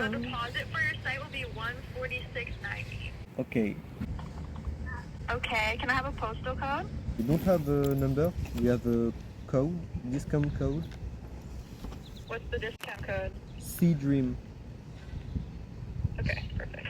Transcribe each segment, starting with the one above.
deposit for your site will be $146.90. Okay. Okay, can I have a postal code? We don't have a number. We have a code, discount code. What's the discount code? Sea Dream. Okay, perfect.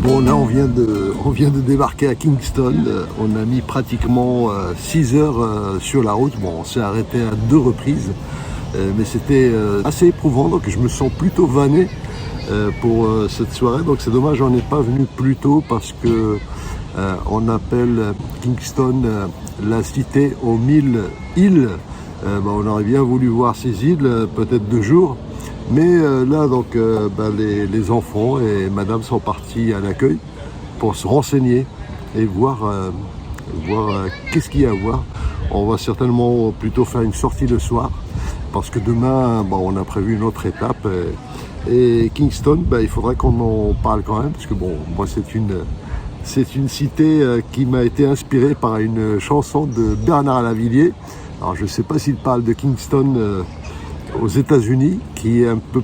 Bon, là on vient de débarquer à Kingston. On a mis pratiquement 6 heures sur la route. Bon, on s'est arrêté à 2 reprises, mais c'était assez éprouvant, donc je me sens plutôt vanné pour cette soirée. Donc c'est dommage, on n'est pas venu plus tôt parce que on appelle Kingston la cité aux 1000 îles. On aurait bien voulu voir ces îles, peut-être 2 jours. Mais là, donc, les enfants et madame sont partis à l'accueil pour se renseigner et voir qu'est-ce qu'il y a à voir. On va certainement plutôt faire une sortie le soir parce que demain, on a prévu une autre étape. Et Kingston, il faudrait qu'on en parle quand même parce que bon, moi c'est une cité qui m'a été inspirée par une chanson de Bernard Lavilliers. Alors je ne sais pas s'il parle de Kingston aux États-Unis, qui est un peu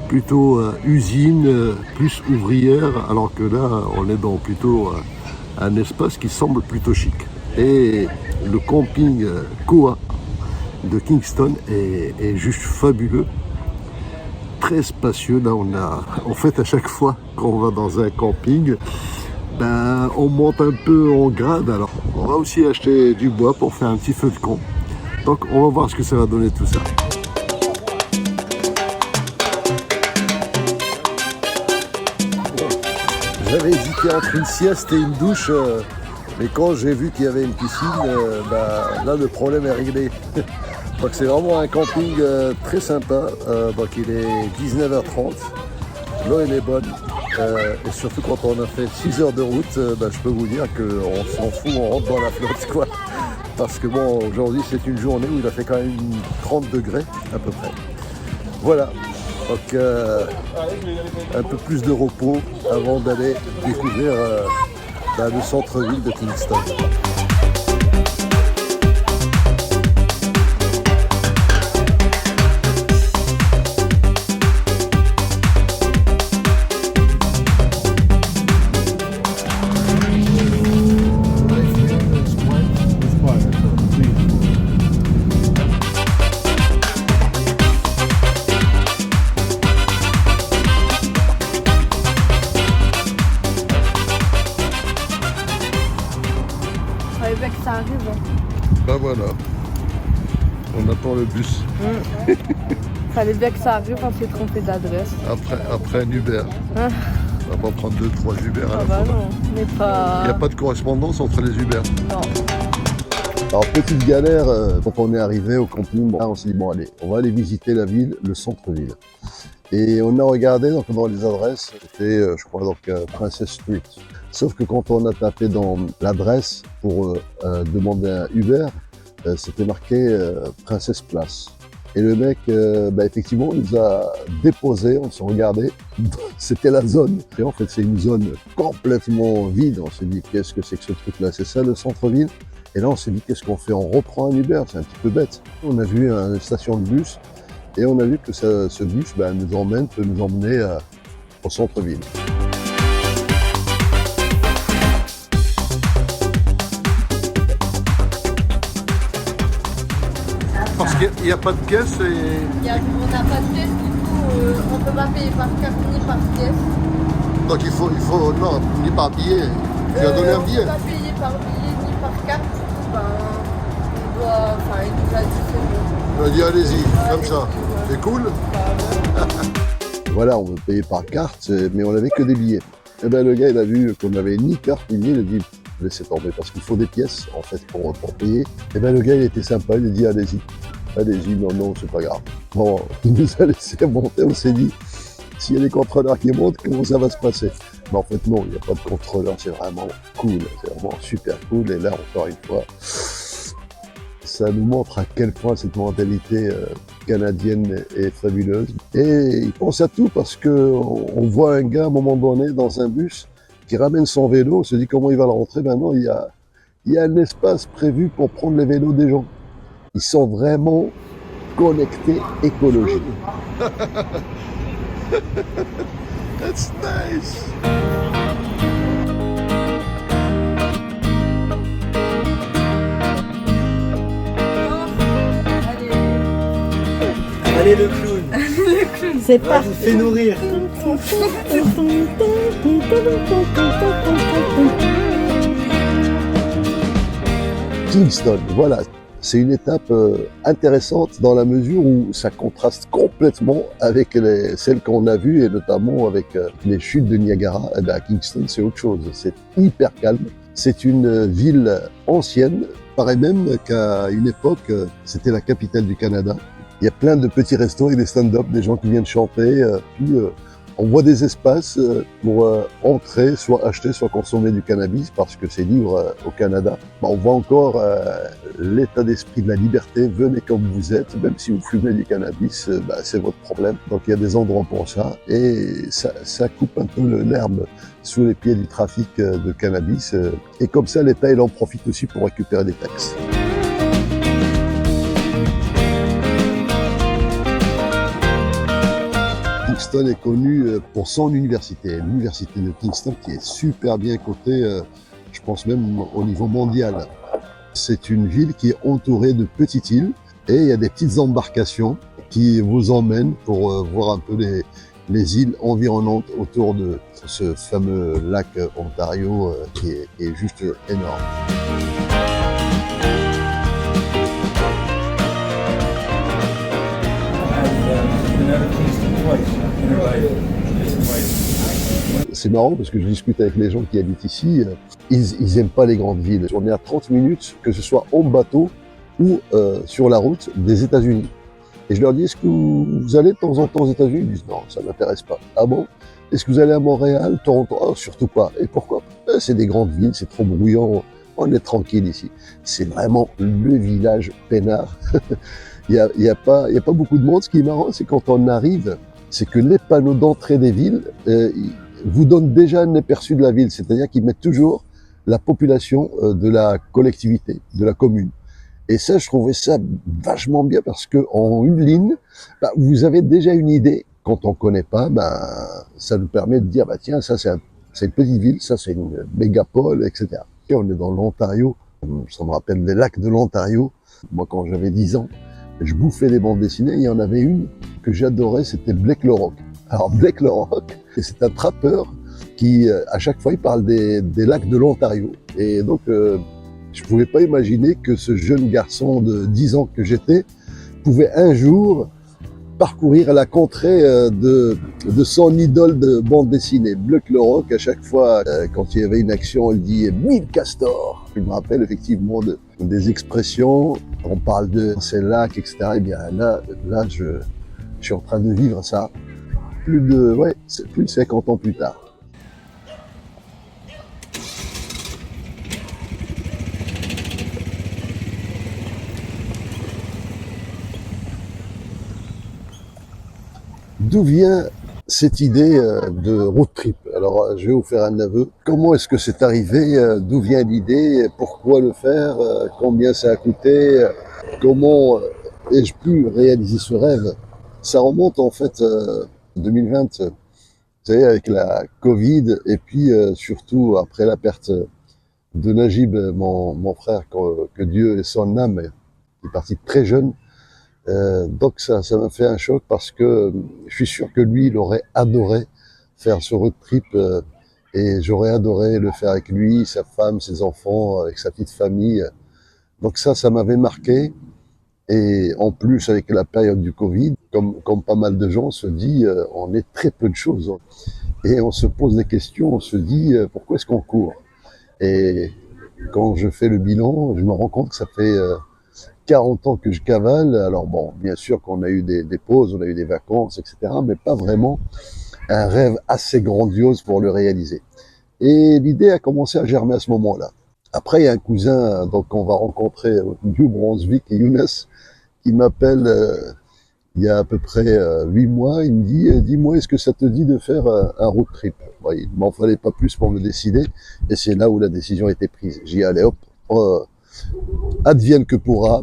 plutôt usine, plus ouvrière, alors que là, on est dans plutôt un espace qui semble plutôt chic. Et le camping Koa de Kingston est juste fabuleux, très spacieux. Là, en fait, à chaque fois qu'on va dans un camping, on monte un peu en grade. Alors, on va aussi acheter du bois pour faire un petit feu de camp. Donc, on va voir ce que ça va donner tout ça. J'avais hésité entre une sieste et une douche, mais quand j'ai vu qu'il y avait une piscine, là le problème est réglé. Donc c'est vraiment un camping très sympa. Donc il est 19h30, l'eau elle est bonne, et surtout quand on a fait 6 heures de route, je peux vous dire qu'on s'en fout, on rentre dans la flotte quoi. Parce que bon, aujourd'hui c'est une journée où il a fait quand même 30 degrés à peu près. Voilà. Donc un peu plus de repos avant d'aller découvrir le centre-ville de Kingston. Que ça arrive. Voilà, on attend le bus. Fallait bien que ça arrive, on s'est trompé d'adresse. Après un Uber. On va pas prendre 2-3 Uber à la fois. Non, mais pas... Il n'y a pas de correspondance entre les Uber. Non. Alors petite galère, quand on est arrivé au camping, on s'est dit bon allez, on va aller visiter la ville, le centre-ville. Et on a regardé donc, dans les adresses, c'était je crois donc Princess Street. Sauf que quand on a tapé dans l'adresse pour demander un Uber, c'était marqué Princess Place. Et le mec, effectivement, nous a déposé, on s'est regardé, c'était la zone. Et en fait, c'est une zone complètement vide. On s'est dit, qu'est-ce que c'est que ce truc-là? C'est ça le centre-ville? Et là, on s'est dit, qu'est-ce qu'on fait? On reprend un Uber, c'est un petit peu bête. On a vu une station de bus et on a vu que ce bus peut nous emmener au centre-ville. Parce qu'il n'y a pas de caisse et... On n'a pas de caisse, du coup, on ne peut pas payer par carte ni par caisse. Donc il faut, non, ni par billet. Tu as donné un billet? On n'a pas payé par billet ni par carte, du coup, ben, on doit, enfin, il nous a dit c'est bon. On a dit allez-y, comme ça. Ouais. C'est cool. Bah, ouais. Voilà, on veut payer par carte, mais on n'avait que des billets. Et ben le gars, il a vu qu'on n'avait ni carte ni billet, il a dit laissez tomber parce qu'il faut des pièces en fait pour payer. Et ben le gars, il était sympa, il a dit allez-y. Allez-y, non, c'est pas grave. Bon, il nous a laissé monter, on s'est dit, s'il y a des contrôleurs qui montent, comment ça va se passer? Mais en fait, non, il n'y a pas de contrôleur, c'est vraiment cool, c'est vraiment super cool. Et là, encore une fois, ça nous montre à quel point cette mentalité canadienne est fabuleuse. Et il pense à tout parce qu'on voit un gars à un moment donné dans un bus qui ramène son vélo, on se dit comment il va le rentrer. Maintenant, il y a un espace prévu pour prendre les vélos des gens. Ils sont vraiment connectés écologie. That's nice. Allez le clown. C'est Vas-y, fais nourrir. Kingston, voilà. C'est une étape intéressante dans la mesure où ça contraste complètement avec celles qu'on a vues et notamment avec les chutes de Niagara. Eh bien, à Kingston, c'est autre chose. C'est hyper calme. C'est une ville ancienne. Paraît même qu'à une époque, c'était la capitale du Canada. Il y a plein de petits restos et des stand-up, des gens qui viennent chanter. Puis on voit des espaces pour entrer, soit acheter, soit consommer du cannabis parce que c'est libre au Canada. On voit encore l'état d'esprit de la liberté. Venez comme vous êtes, même si vous fumez du cannabis, c'est votre problème. Donc il y a des endroits pour ça et ça coupe un peu l'herbe sous les pieds du trafic de cannabis. Et comme ça, l'État il en profite aussi pour récupérer des taxes. Kingston est connu pour son université, l'université de Kingston qui est super bien cotée, je pense même au niveau mondial. C'est une ville qui est entourée de petites îles et il y a des petites embarcations qui vous emmènent pour voir un peu les îles environnantes autour de ce fameux lac Ontario qui est juste énorme. C'est marrant parce que je discute avec les gens qui habitent ici, ils aiment pas les grandes villes. On est à 30 minutes, que ce soit en bateau ou sur la route des États-Unis. Et je leur dis, est-ce que vous allez de temps en temps aux États-Unis? Ils disent, non, ça ne m'intéresse pas. Ah bon? Est-ce que vous allez à Montréal, Toronto? Oh, surtout pas. Et pourquoi? C'est des grandes villes, c'est trop bruyant, on est tranquille ici. C'est vraiment le village peinard. Il y a pas beaucoup de monde. Ce qui est marrant, c'est quand on arrive, c'est que les panneaux d'entrée des villes vous donnent déjà un aperçu de la ville. C'est-à-dire qu'ils mettent toujours la population de la collectivité, de la commune. Et ça, je trouvais ça vachement bien parce que en une ligne, vous avez déjà une idée. Quand on connaît pas, ça nous permet de dire, tiens, ça c'est une petite ville, ça c'est une mégapole, etc. Et on est dans l'Ontario. Ça me rappelle les lacs de l'Ontario. Moi, quand j'avais 10 ans, je bouffais des bandes dessinées. Il y en avait une que j'adorais, c'était Blake le Rock. Alors Blake le Rock, c'est un trappeur qui, à chaque fois, il parle des lacs de l'Ontario. Et donc, je pouvais pas imaginer que ce jeune garçon de 10 ans que j'étais pouvait un jour parcourir la contrée de son idole de bande dessinée. Blake le Rock, à chaque fois, quand il y avait une action, il dit « 1000 castors ». Je me rappelle effectivement des expressions, on parle de ces lacs, etc. Et bien là je suis en train de vivre ça plus de 50 ans plus tard. D'où vient cette idée de road trip? Alors, je vais vous faire un aveu. Comment est-ce que c'est arrivé? D'où vient l'idée? Pourquoi le faire? Combien ça a coûté? Comment ai-je pu réaliser ce rêve? Ça remonte en fait 2020, vous savez, avec la Covid et puis surtout après la perte de Najib, mon frère, que Dieu ait son âme, il est parti très jeune. Donc ça m'a fait un choc parce que je suis sûr que lui, il aurait adoré faire ce road trip et j'aurais adoré le faire avec lui, sa femme, ses enfants, avec sa petite famille. Donc ça m'avait marqué. Et en plus, avec la période du Covid, comme pas mal de gens, on se dit, on est très peu de choses. Et on se pose des questions, on se dit, pourquoi est-ce qu'on court? Et quand je fais le bilan, je me rends compte que ça fait 40 ans que je cavale. Alors bon, bien sûr qu'on a eu des pauses, on a eu des vacances, etc. Mais pas vraiment un rêve assez grandiose pour le réaliser. Et l'idée a commencé à germer à ce moment-là. Après, il y a un cousin donc qu'on va rencontrer au New Brunswick, Younes, qui m'appelle il y a à peu près 8 mois. Il me dit, dis-moi, est-ce que ça te dit de faire un road trip? Bon, il m'en fallait pas plus pour me décider. Et c'est là où la décision a été prise. J'y ai allé, hop, advienne que pourra,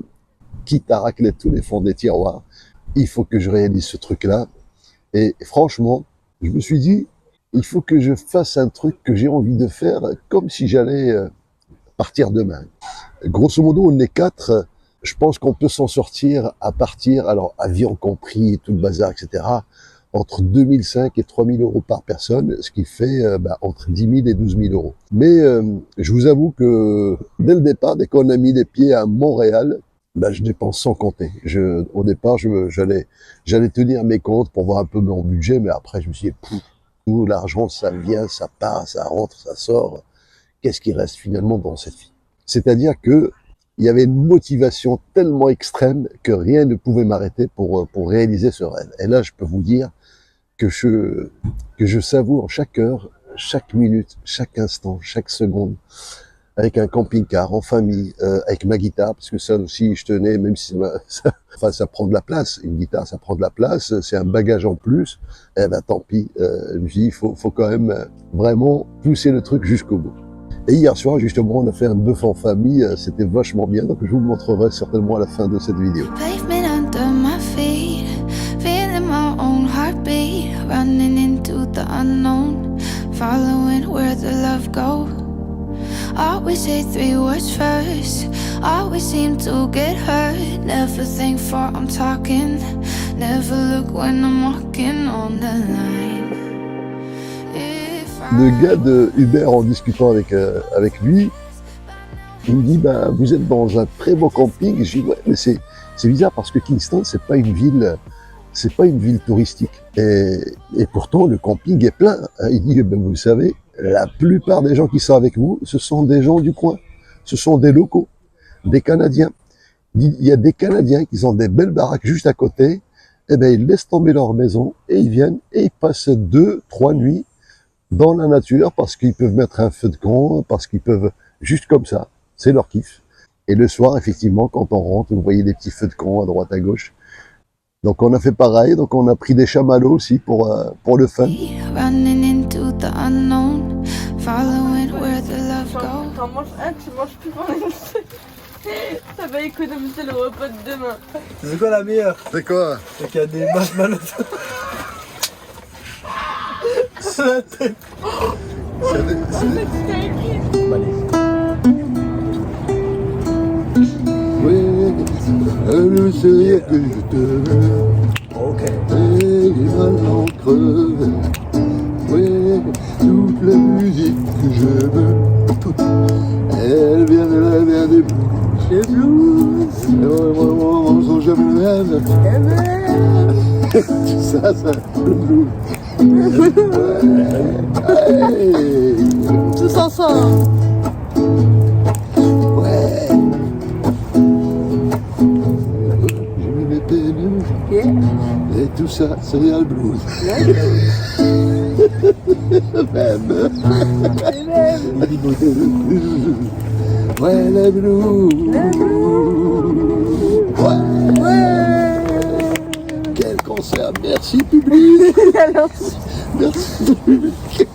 quitte à racler tous les fonds des tiroirs. Il faut que je réalise ce truc-là. Et franchement, je me suis dit, il faut que je fasse un truc que j'ai envie de faire comme si j'allais partir demain. Grosso modo, on est 4. Je pense qu'on peut s'en sortir à partir, alors avion compris, tout le bazar, etc., entre 2005 et 3000 euros par personne, ce qui fait entre 10 000 et 12 000 euros. Mais je vous avoue que dès le départ, dès qu'on a mis les pieds à Montréal, je dépense sans compter. Au départ, j'allais tenir mes comptes pour voir un peu mon budget, mais après, je me suis dit, tout l'argent, ça vient, ça part, ça rentre, ça sort. Qu'est-ce qui reste finalement dans cette vie? C'est-à-dire que il y avait une motivation tellement extrême que rien ne pouvait m'arrêter pour réaliser ce rêve. Et là, je peux vous dire que je savoure chaque heure, chaque minute, chaque instant, chaque seconde, avec un camping-car, en famille, avec ma guitare, parce que ça aussi, je tenais, même si ça prend de la place. Une guitare, ça prend de la place, c'est un bagage en plus. Tant pis, je me dis, il faut quand même vraiment pousser le truc jusqu'au bout. Et hier soir, justement, on a fait un bœuf en famille, c'était vachement bien, donc je vous le montrerai certainement à la fin de cette vidéo. Pavement under my feet, feeling my own heartbeat, running into the unknown, following where the love goes. Always say 3 words first, always seem to get hurt, never think before I'm talking, never look when I'm walking on the line. Le gars de Uber, en discutant avec lui, il me dit, vous êtes dans un très beau camping. Je dis, ouais, mais c'est bizarre parce que Kingston, c'est pas une ville touristique. Et pourtant, le camping est plein. Il dit, vous le savez, la plupart des gens qui sont avec vous, ce sont des gens du coin. Ce sont des locaux, des Canadiens. Il y a des Canadiens qui ont des belles baraques juste à côté. Ils laissent tomber leur maison et ils viennent et ils passent 2-3 nuits dans la nature parce qu'ils peuvent mettre un feu de camp, parce qu'ils peuvent juste comme ça, c'est leur kiff. Et le soir, effectivement, quand on rentre, vous voyez des petits feux de camp à droite à gauche. Donc on a fait pareil, donc on a pris des chamallows aussi pour le fun. T'en manges un, tu manges plus pendant ça va économiser le repas de demain. C'est quoi la meilleure? C'est quoi? C'est qu'il y a des marshmallows. La tête. Oui, le sourire que je te veux. Ok. Et les mains crevées. Oui, toute la musique que je veux. Elle vient de la mer des blues. Les blues. Vraiment, sont jamais le même. Tout ça, le blues. Ouais. Tous ensemble. Ouais. Je me mettais le et tout ça, c'est le blues. Même. Ouais, le blues. Ouais. Quel concert. Merci public. Merci public.